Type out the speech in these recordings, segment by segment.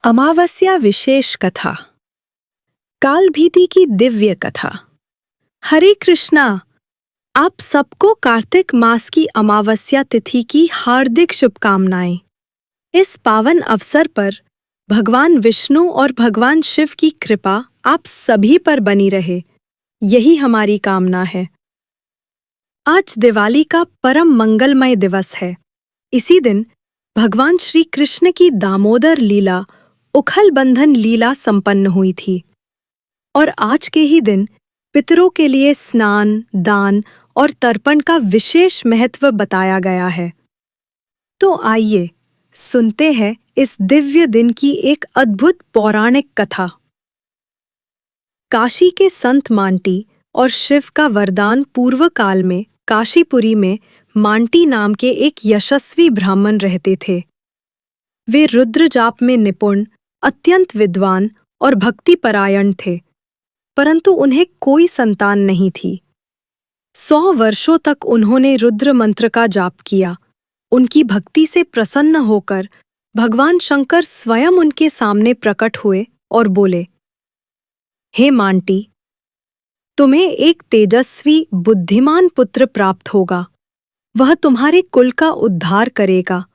अमावस्या विशेष कथा। काल भीति की दिव्य कथा। हरे कृष्णा। आप सबको कार्तिक मास की अमावस्या तिथि की हार्दिक शुभकामनाएं। इस पावन अवसर पर भगवान विष्णु और भगवान शिव की कृपा आप सभी पर बनी रहे, यही हमारी कामना है। आज दिवाली का परम मंगलमय दिवस है। इसी दिन भगवान श्री कृष्ण की दामोदर लीला उखल बंधन लीला संपन्न हुई थी और आज के ही दिन पितरों के लिए स्नान, दान और तर्पण का विशेष महत्व बताया गया है। तो आइए सुनते हैं इस दिव्य दिन की एक अद्भुत पौराणिक कथा। काशी के संत मांटी और शिव का वरदान पूर्व काल में काशीपुरी में मांटी नाम के एक यशस्वी ब्राह्मण रहते थे। वे रुद्र जाप में निपुण, अत्यंत विद्वान और भक्तिपरायण थे, परंतु उन्हें कोई संतान नहीं थी। 100 वर्षों तक उन्होंने रुद्र मंत्र का जाप किया। उनकी भक्ति से प्रसन्न होकर भगवान शंकर स्वयं उनके सामने प्रकट हुए और बोले, हे मांटी, तुम्हें एक तेजस्वी बुद्धिमान पुत्र प्राप्त होगा। वह तुम्हारे कुल का उद्धार करेगा।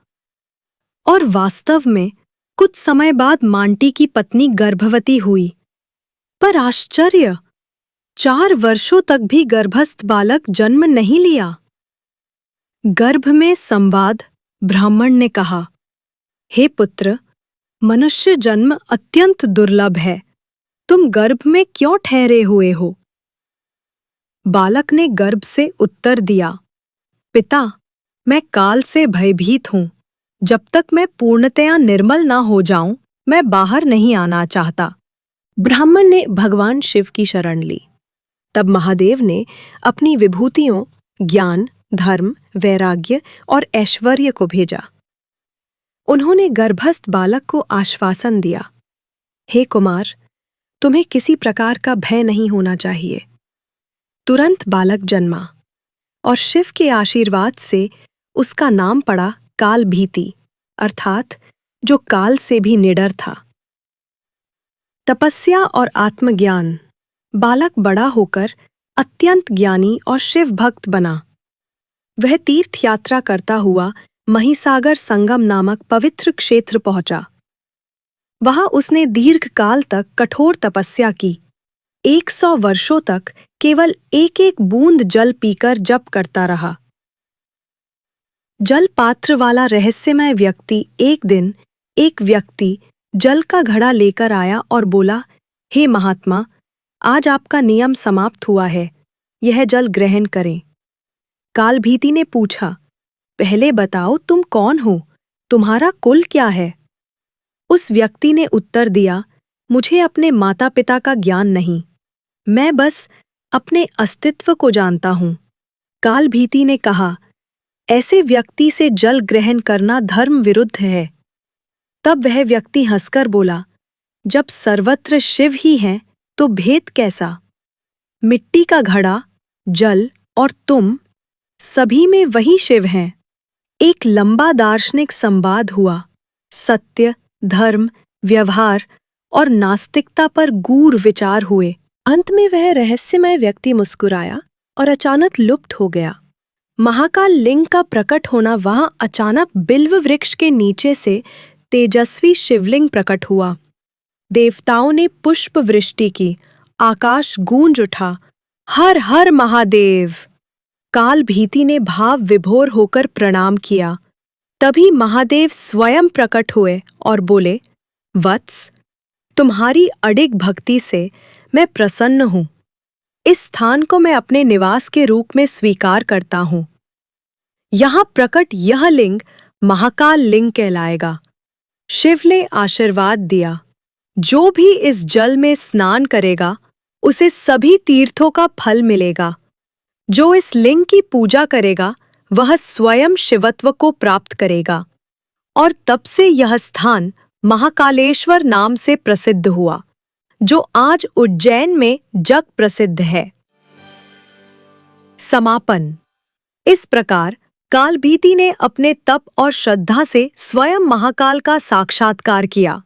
और वास्तव में कुछ समय बाद मांटी की पत्नी गर्भवती हुई, पर आश्चर्य, 4 वर्षों तक भी गर्भस्थ बालक जन्म नहीं लिया। गर्भ में संवाद ब्राह्मण ने कहा, हे पुत्र, मनुष्य जन्म अत्यंत दुर्लभ है। तुम गर्भ में क्यों ठहरे हुए हो? बालक ने गर्भ से उत्तर दिया, पिता, मैं काल से भयभीत हूं। जब तक मैं पूर्णतया निर्मल ना हो जाऊं, मैं बाहर नहीं आना चाहता। ब्राह्मण ने भगवान शिव की शरण ली। तब महादेव ने अपनी विभूतियों, ज्ञान, धर्म, वैराग्य और ऐश्वर्य को भेजा। उन्होंने गर्भस्थ बालक को आश्वासन दिया, हे कुमार, तुम्हें किसी प्रकार का भय नहीं होना चाहिए। तुरंत बालक जन्मा और शिव के आशीर्वाद से उसका नाम पड़ा काल भीति, अर्थात जो काल से भी निडर था। तपस्या और आत्मज्ञान। बालक बड़ा होकर अत्यंत ज्ञानी और शिव भक्त बना। वह तीर्थ यात्रा करता हुआ महिसागर संगम नामक पवित्र क्षेत्र पहुंचा। वहां उसने दीर्घ काल तक कठोर तपस्या की। 100 वर्षों तक केवल एक एक बूंद जल पीकर जप करता रहा। जल पात्र वाला रहस्यमय व्यक्ति एक व्यक्ति जल का घड़ा लेकर आया और बोला, हे महात्मा, आज आपका नियम समाप्त हुआ है, यह जल ग्रहण करें। काल भीति ने पूछा, पहले बताओ तुम कौन हो, तुम्हारा कुल क्या है? उस व्यक्ति ने उत्तर दिया, मुझे अपने माता पिता का ज्ञान नहीं, मैं बस अपने अस्तित्व को जानता हूं। काल भीति ने कहा, ऐसे व्यक्ति से जल ग्रहण करना धर्म विरुद्ध है। तब वह व्यक्ति हंसकर बोला, जब सर्वत्र शिव ही हैं, तो भेद कैसा? मिट्टी का घड़ा, जल और तुम, सभी में वही शिव हैं। एक लंबा दार्शनिक संवाद हुआ। सत्य, धर्म, व्यवहार और नास्तिकता पर गूढ़ विचार हुए। अंत में वह रहस्यमय व्यक्ति मुस्कुराया और अचानक लुप्त हो गया। महाकाल लिंग का प्रकट होना वहां अचानक बिल्व वृक्ष के नीचे से तेजस्वी शिवलिंग प्रकट हुआ। देवताओं ने पुष्प वृष्टि की, आकाश गूंज उठा, हर हर महादेव। काल भीति ने भाव विभोर होकर प्रणाम किया। तभी महादेव स्वयं प्रकट हुए और बोले, वत्स, तुम्हारी अडिग भक्ति से मैं प्रसन्न हूं। इस स्थान को मैं अपने निवास के रूप में स्वीकार करता हूं। यहां प्रकट यह लिंग महाकाल लिंग कहलाएगा। शिव ने आशीर्वाद दिया, जो भी इस जल में स्नान करेगा उसे सभी तीर्थों का फल मिलेगा। जो इस लिंग की पूजा करेगा वह स्वयं शिवत्व को प्राप्त करेगा। और तब से यह स्थान महाकालेश्वर नाम से प्रसिद्ध हुआ, जो आज उज्जैन में जग प्रसिद्ध है। समापन। इस प्रकार काल भीति ने अपने तप और श्रद्धा से स्वयं महाकाल का साक्षात्कार किया।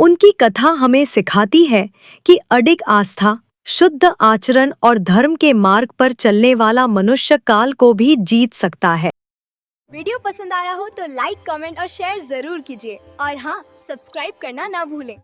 उनकी कथा हमें सिखाती है कि अडिग आस्था, शुद्ध आचरण और धर्म के मार्ग पर चलने वाला मनुष्य काल को भी जीत सकता है। वीडियो पसंद आया हो तो लाइक, कमेंट और शेयर जरूर कीजिए और हाँ, सब्सक्राइब करना ना भूलें।